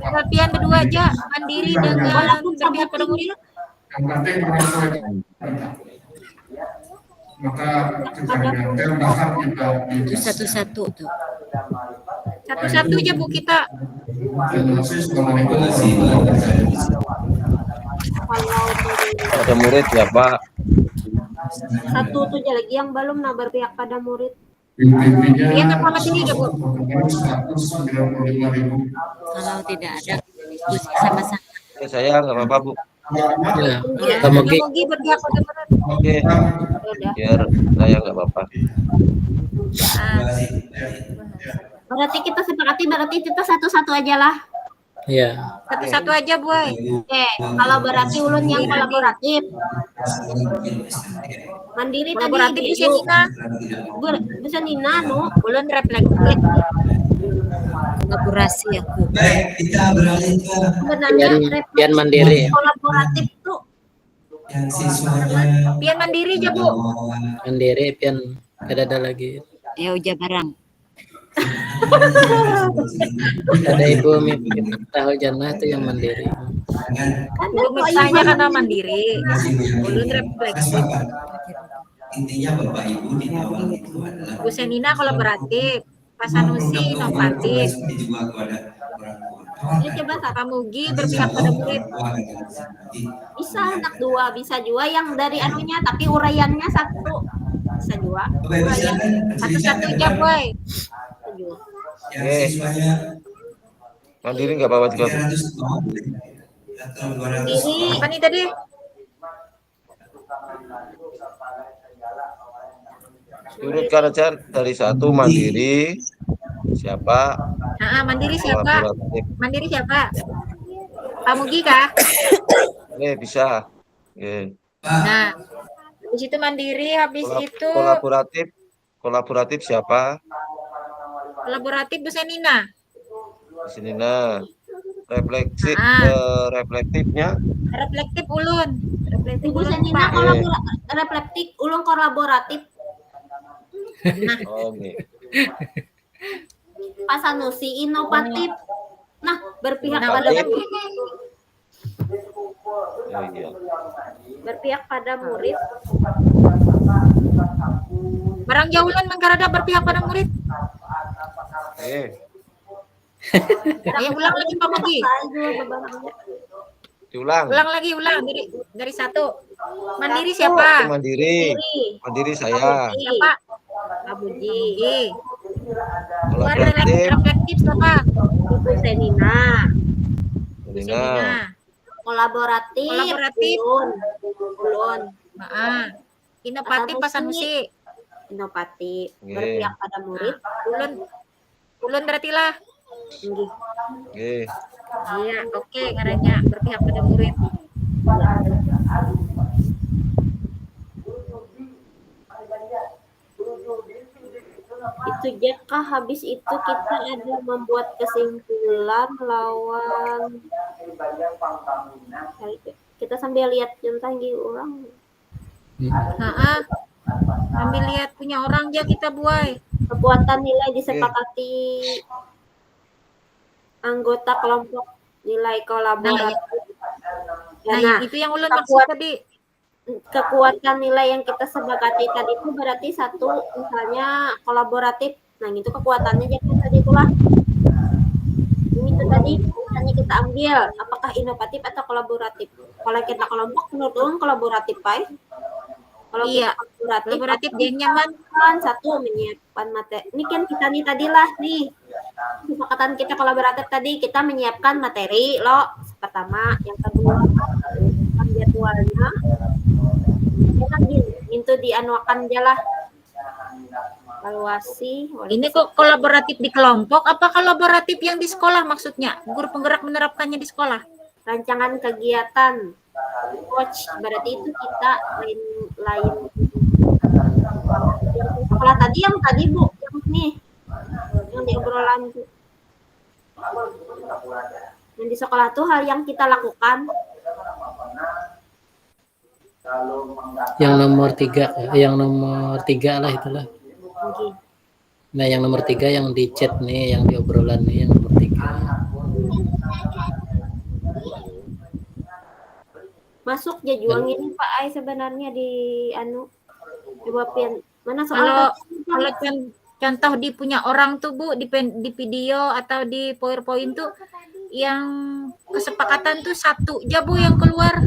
Latihan berdua aja, mandiri dengan berpihak pada murid. Yang penting orang tua maka kita nyantel bahkan kita Itu satu-satu tuh. Satu-satu aja Bu kita. ada murid ya Pak. satu tuh aja lagi yang belum nah berpihak pada murid. Iya kan Muhammad ini udah Bu. 195.000. Kalau tidak ada diskusi sama-sama. Ya, saya nggak apa-apa Bu. Ya, Iya, Pak Mugi. Mugi berpihak pada murid. Oke, biar saya nggak apa-apa. Berarti kita sepakati berarti kita satu-satu aja lah. Ya, Satu-satu aja Boy. Oke, kalau berarti ulun yang kolaboratif. Mandiri tadi Kolaboratif Ibu. bisa Nina. Bisa Nina no. Belum reflektif. Kolaborasi aku. Baik, kita beralih ke Sebenarnya pian mandiri. kolaboratif tuh yang siswanya. Pian mandiri aja Bu. Mandiri pian kada ada lagi. Ya uja barang. Ada ibu tahu jannah itu yang mandiri. Belum misalnya karena mandiri. Belum reflektif. Intinya Bapak Ibu di awal itu adalah Bu Senina kolaboratif. Pak Sanusi inovatif. juga kepada orang tua. Ini coba Pak Mugi berpihak pada murid. bisa anak dua bisa juga yang dari anunya tapi uraiannya satu bisa juga uraian Satu-satu aja Boy. juga. Yang siswanya Mandiri nggak apa-apa juga Bu. 300 atau 200. Ini Apa nih tadi? Urutkan aja dari 1 mandiri, siapa? Mandiri siapa? Kolaboratif. Mandiri siapa? Pak Mugi kah? Bisa. Oke. Nah, habis itu mandiri, habis itu Kolaboratif siapa? kolaboratif Bu Senina. Di sini nah. Reflektifnya Reflektif ulun. Reflektif Ibu ulun Senina Pak. reflektif ulung kolaboratif oke. Pak Sanusi inovatif nah berpihak Nah, pada Inovatif. murid Oh, iya. berpihak pada murid Barang jaulan mengkarada berpihak pada murid. Ayo ulang lagi Pak Mugi. Diulang. Ulang lagi, ulang dari satu. Mandiri siapa? Mandiri saya. Siapa? Pak Mugi Luar Kolaboratif reflektif siapa? Ibu Senina Nina. kolaboratif ulun Inovatif Pak Sanusi. inovatif Oke. berpihak pada murid Ulun berarti lah. Nggih. Oke. Iya, oke ngarannya berpihak pada murid. Itu jika habis itu kita ada membuat kesimpulan lawan kita sambil lihat tentang orang Ambil lihat punya orang aja kita buai. Kekuatan nilai disepakati anggota kelompok nilai kolaboratif. Nah, itu yang ulun maksud tadi. Kekuatan nilai yang kita sepakati tadi itu berarti satu, misalnya kolaboratif. Nah, itu kekuatannya jadi tadi itulah. Ini tuh tadi misalnya kita ambil apakah inovatif atau kolaboratif. Kalau kita kelompok menurut ulun kolaboratif, Pak. Kalau Iya, kita kolaboratif dia nyaman. Satu menyiapkan materi. Ini kan kita nih tadilah nih. Kesepakatan kita kolaboratif tadi kita menyiapkan materi lo pertama, yang kedua jadwalnya. Ya kan itu dianuakan aja lah. Evaluasi. Ini kok kolaboratif di kelompok apa kolaboratif yang di sekolah maksudnya? Guru penggerak menerapkannya di sekolah. Rancangan kegiatan coach berarti itu kita lain sekolah tadi yang tadi Bu yang nih yang di obrolan tuh yang di sekolah tuh hal yang kita lakukan Yang nomor tiga lah itulah. Nah, yang nomor 3 yang di chat nih, yang di obrolan nih, yang nomor 3. Masuk ya juang ini Pak Ai sebenarnya di coba mana soal kalau contoh di punya orang tuh Bu di video atau di PowerPoint tuh yang kesepakatan tuh satu aja Bu yang keluar.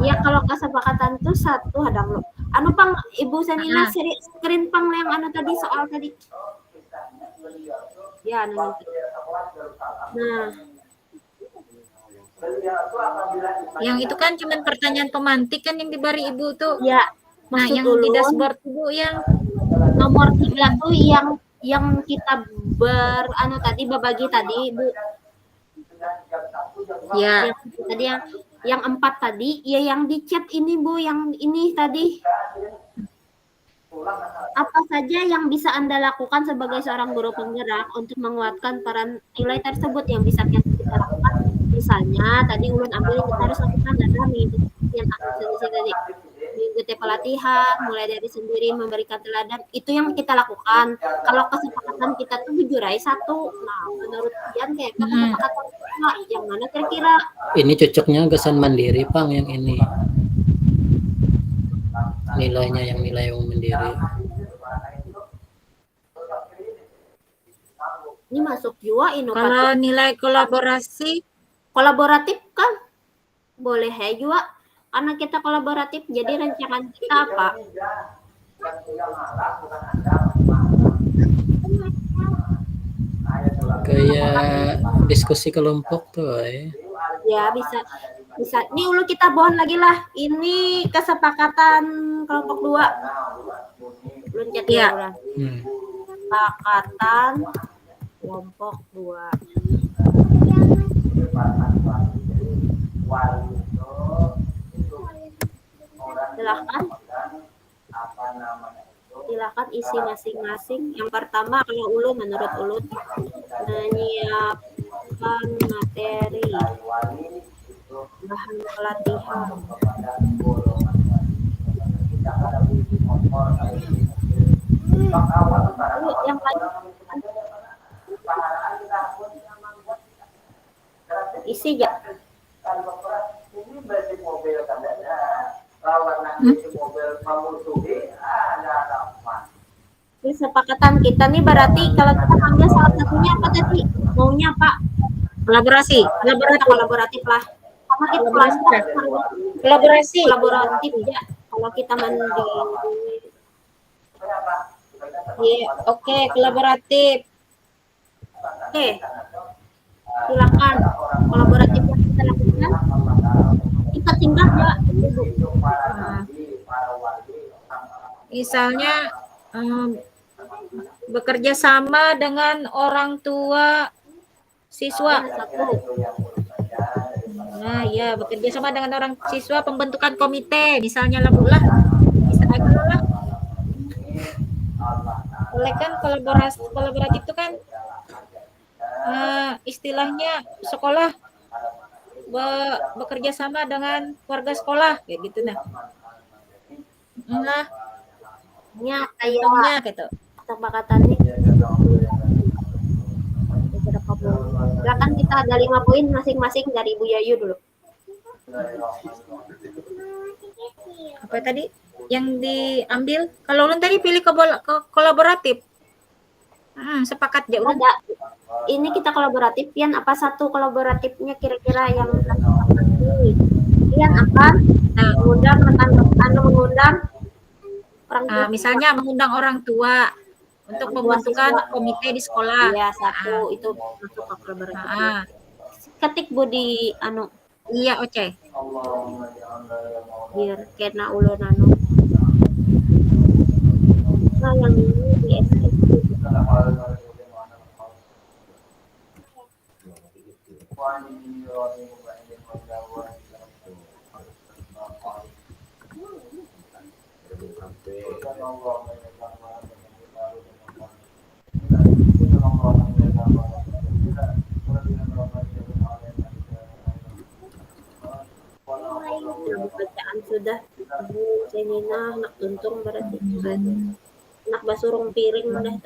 Ya kalau kesepakatan tuh satu hadang lo. Pang Ibu Sanina screen pang yang tadi soal tadi. Ya nanti. Nah. Yang itu kan cuma pertanyaan pemantik kan yang diberi Ibu tuh. Ya. Nah, yang di dashboard Bu yang nomor 3 tuh yang kita tadi berbagi tadi Bu. Ya. Tadi yang 4 tadi ya yang di chat ini Bu, yang ini tadi. Apa saja yang bisa Anda lakukan sebagai seorang guru penggerak untuk menguatkan peran nilai tersebut yang bisa kita lakukan? Misalnya tadi ulun ambil kita harus lakukan dalam yang tadi mengikuti pelatihan, mulai dari sendiri memberikan teladan, itu yang kita lakukan. Kalau kesepakatan kita tuh bujurai satu. Nah, menurut kalian kayak kesepakatan yang mana kira-kira? Ini cocoknya kesan mandiri, Pang, yang ini. Nilainya yang nilai yang mandiri. Ini masuk juga inovatif. Kalau nilai kolaboratif kan boleh ya juga karena kita kolaboratif, jadi rancangan kita apa? Kayak diskusi kelompok tuh ya bisa ini dulu kita bohong lagi lah, ini kesepakatan kelompok 2 belum jadi ya. Kesepakatan kelompok 2 silakan isi masing-masing. Yang pertama kalau ulun, menurut ulun menyiapkan materi bahan pelatihan. Yang lain isi ya. Kesepakatan kita nih berarti kalau kita ambil salah satunya apa tadi? Maunya Pak? Kolaboratif lah. Sama kita kolaboratif ya. Kalau kita mandiri. Oke, kolaboratif. Oke. Silakan kolaboratif yang kita lakukan. Kita tinggal ya. Misalnya bekerja sama dengan orang tua siswa. Nah, ya bekerja sama dengan orang siswa, pembentukan komite, misalnya lah Bu lah. Bisa aja lah. Oleh kan kolaboratif itu kan istilahnya sekolah bekerja sama dengan warga sekolah kayak gitu nah. Ya, contohnya gitu. kesepakatannya beberapa poin. Silakan kita ada 5 poin masing-masing dari Ibu Yayu dulu. Apa tadi yang diambil? Kalau ulun tadi pilih kolaboratif. Sepakat ya ulun. Ada. Ini kita kolaboratif, Pian apa satu kolaboratifnya kira-kira yang Pian apa? Mengundang mengundang orang tua. Misalnya mengundang orang tua untuk pembentukan komite di sekolah. Iya, satu itu masuk ke kolaboratif. Ketik Bu di iya, Oce. Biar kena ulun Nah, yang ini di SSD. Bacaan sudah Bu Senina anak tuntung berarti anak basurung piring udah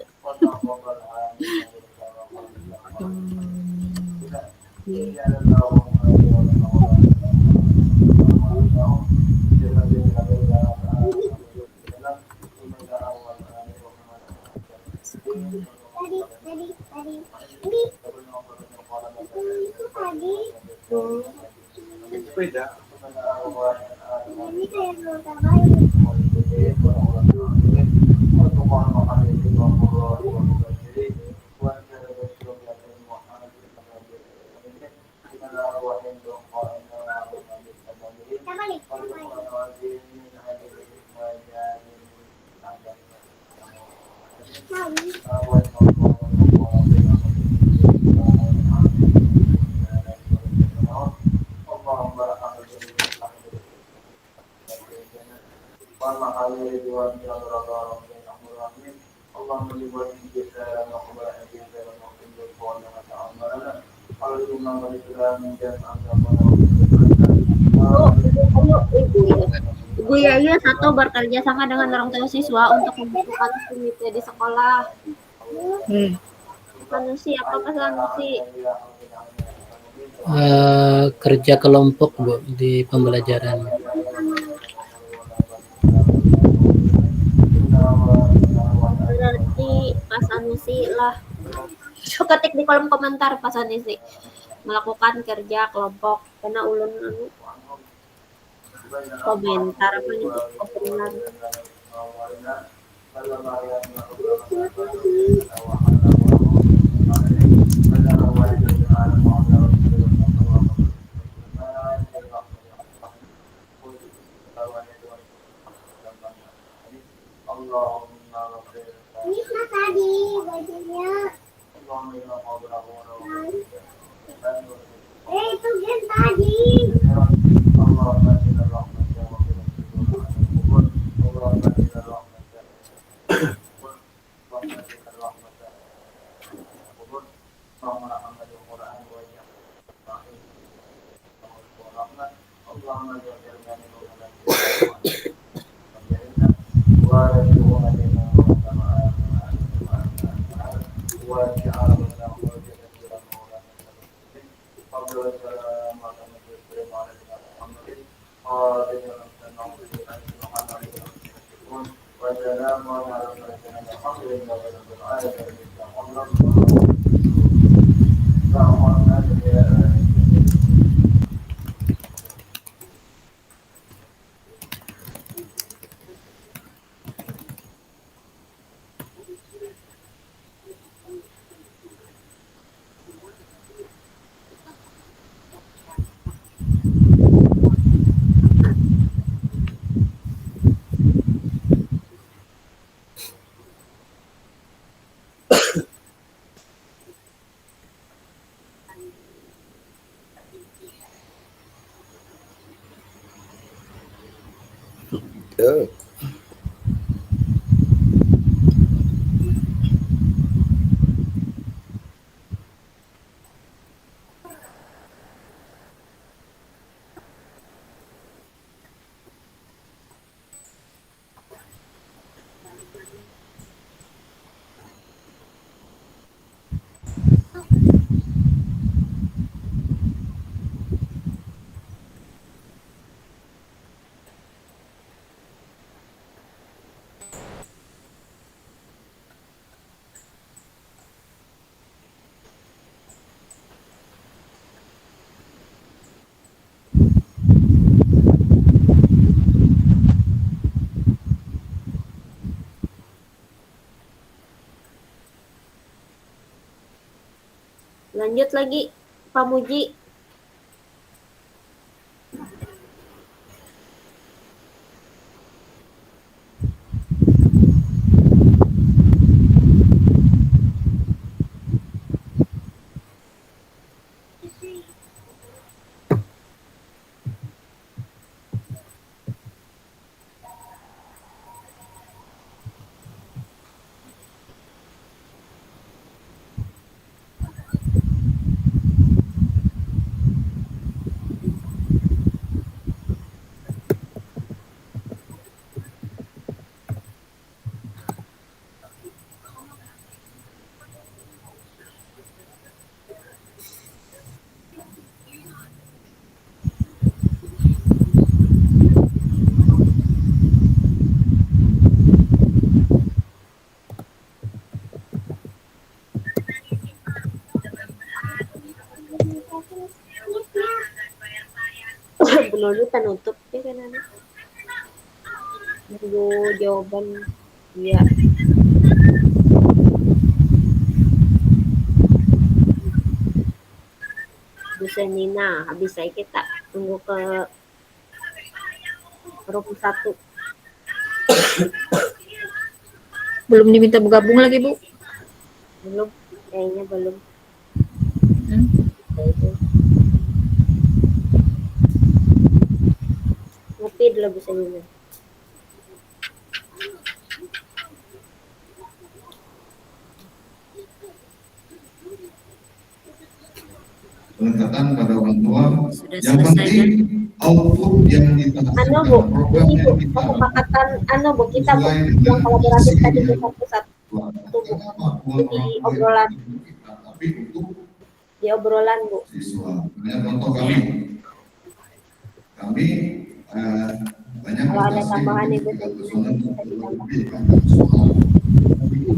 Ibu Yayu satu bekerja sama dengan orang tua siswa untuk membentukkan komite di sekolah. Sanusi, apakah Sanusi? Kerja kelompok Bu di pembelajaran. Berarti Pak Sanusi lah. Ketik di kolom komentar Pak Sanusi melakukan kerja kelompok karena ulun komentar apa nih obrolan. Ini mah tadi bajunya. Itu kan tadi. Lanjut lagi, Pak Muji. Belum penutup ya kan anak. Nunggu jawaban ya. Busenina, habis saya kita tunggu ke room 1. Belum diminta bergabung lagi, Bu? Belum, kayaknya belum. Ngopi dulu Busenina. Pengetatan pada orang tua. Sudah Yang selesai penting output yang dihasilkan Bu, program ini Bu, yang kita kesepakatan Bu, kita Bu, sesuai yang dengan kolaboratif visi tadi yang Bu, satu Bu. Jadi Jadi obrolan. Tapi untuk Di obrolan Bu. siswa. Banyak contoh kami banyak Kalau ada prestasi tambahan di Ibu tingkat bisa nasional untuk ditambah. lebih soal itu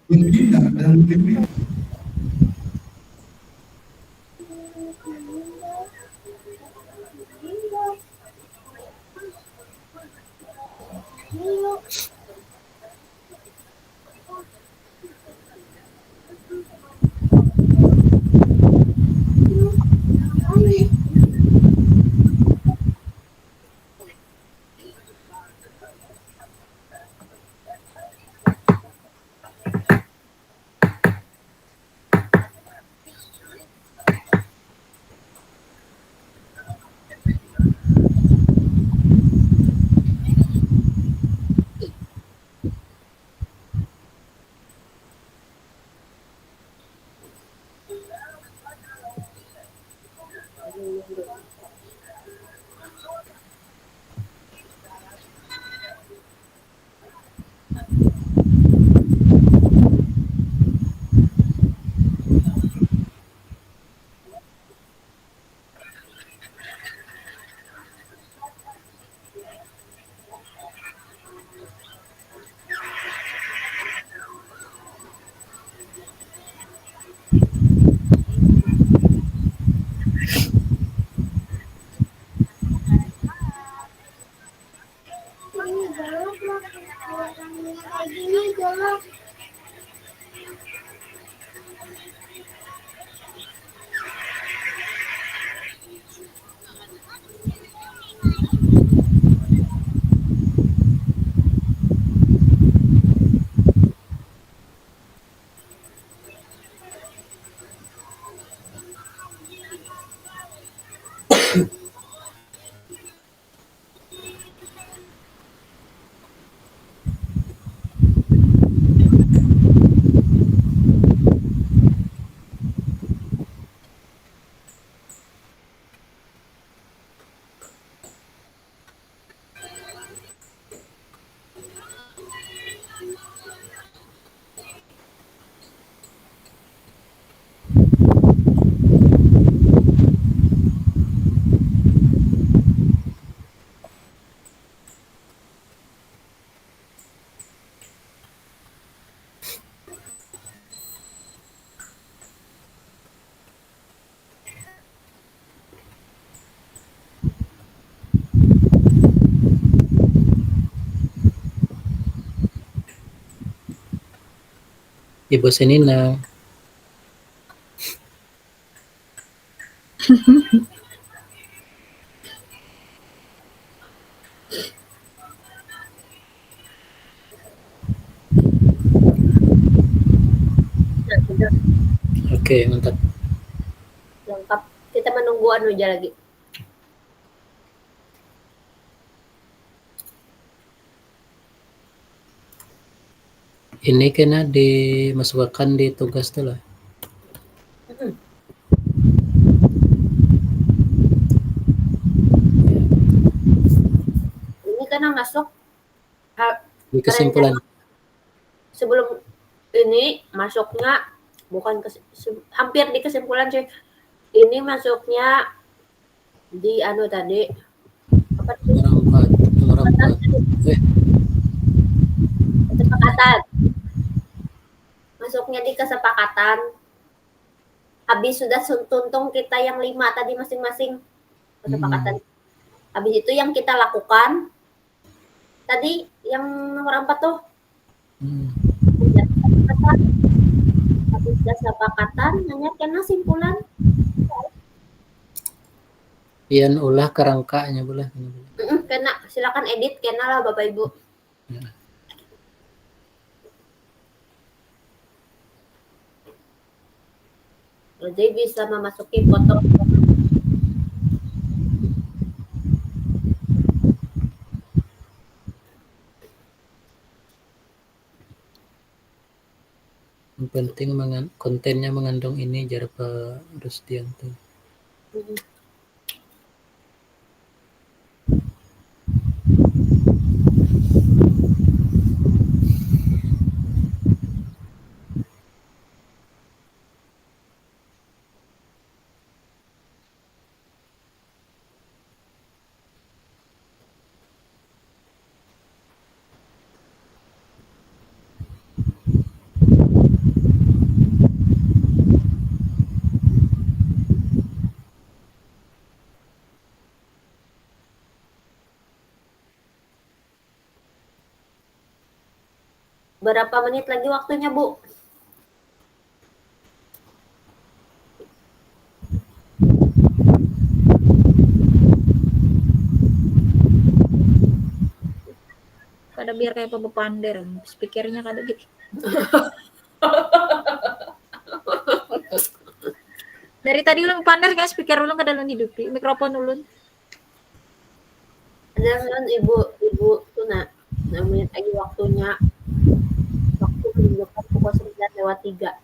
membina dan membimbing. Ibu Senina. Nah, sudah Oke, mantap. lengkap. Kita menunggu anu aja lagi. Ini kena dimasukkan di tugas tuh lah. Ini kan yang masuk Di kesimpulan. sebelum ini masuknya bukan hampir di kesimpulan cuy. Ini masuknya di anu tadi apa Nomor 4. kesepakatan. Masuknya di kesepakatan. Habis sudah tuntung kita yang 5 tadi masing-masing kesepakatan. Habis itu yang kita lakukan tadi yang nomor 4 tuh. Habis kesepakatan hanya kena simpulan. Pian ulah kerangkanya boleh. Kena, silakan edit kena lah Bapak Ibu. Ya. Jadi bisa memasuki foto. Yang penting kontennya mengandung ini jar Pak Rusdianto. Berapa menit lagi waktunya, Bu? Kada biar kayak Bapak Pander, speakernya kada gitu. Dari tadi ulun Pander kayak speaker ulun kada ulun hidupi, mikrofon ulun. Ada kan Ibu tuh nak menit lagi waktunya. Waktu menunjukkan pukul 9:03.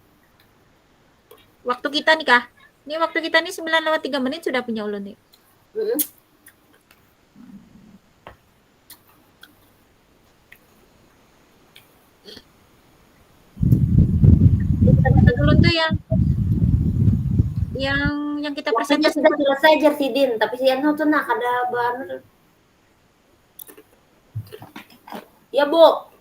Waktu kita nih kah? Ini waktu kita nih 9:03 menit sudah punya ulun nih. Ulun tuh yang kita Waktunya presentasi sudah selesai Jersidin, tapi si Anu tuh nak ada bahan. Ya, Bu.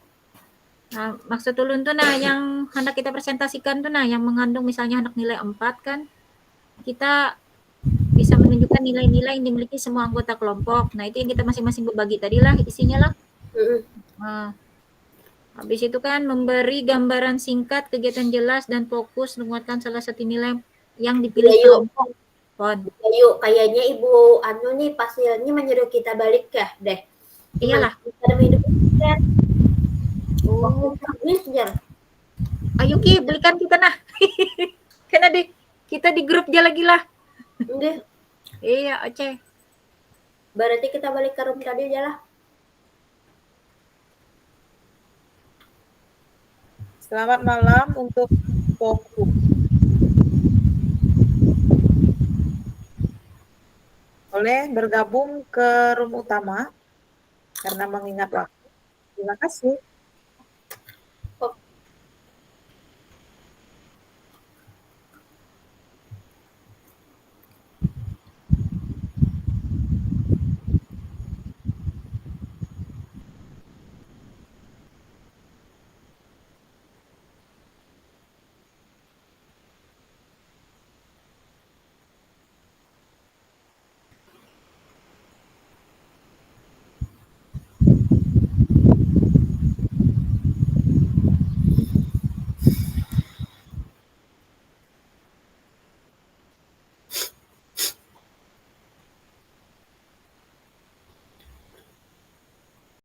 Nah, maksud ulun tuh nah yang hendak kita presentasikan tuh nah yang mengandung misalnya hendak nilai 4 kan. Kita bisa menunjukkan nilai-nilai yang dimiliki semua anggota kelompok. Nah, itu yang kita masing-masing berbagi tadi lah isinya lah. Nah, habis itu kan memberi gambaran singkat, kegiatan jelas dan fokus menguatkan salah satu nilai yang dipilih kelompok. Yuk, kayaknya Ibu Anu nih pasilnya menyuruh kita balik ya deh. Iyalah. Kita hidup kan. Oh, Ayo Ki, belikan kita nah. Kena kita di grup aja lagi lah. Enggak. Iya, Oce. Berarti kita balik ke room tadi aja lah. Selamat malam untuk fokus. Boleh bergabung ke room utama karena mengingat waktu. Terima kasih.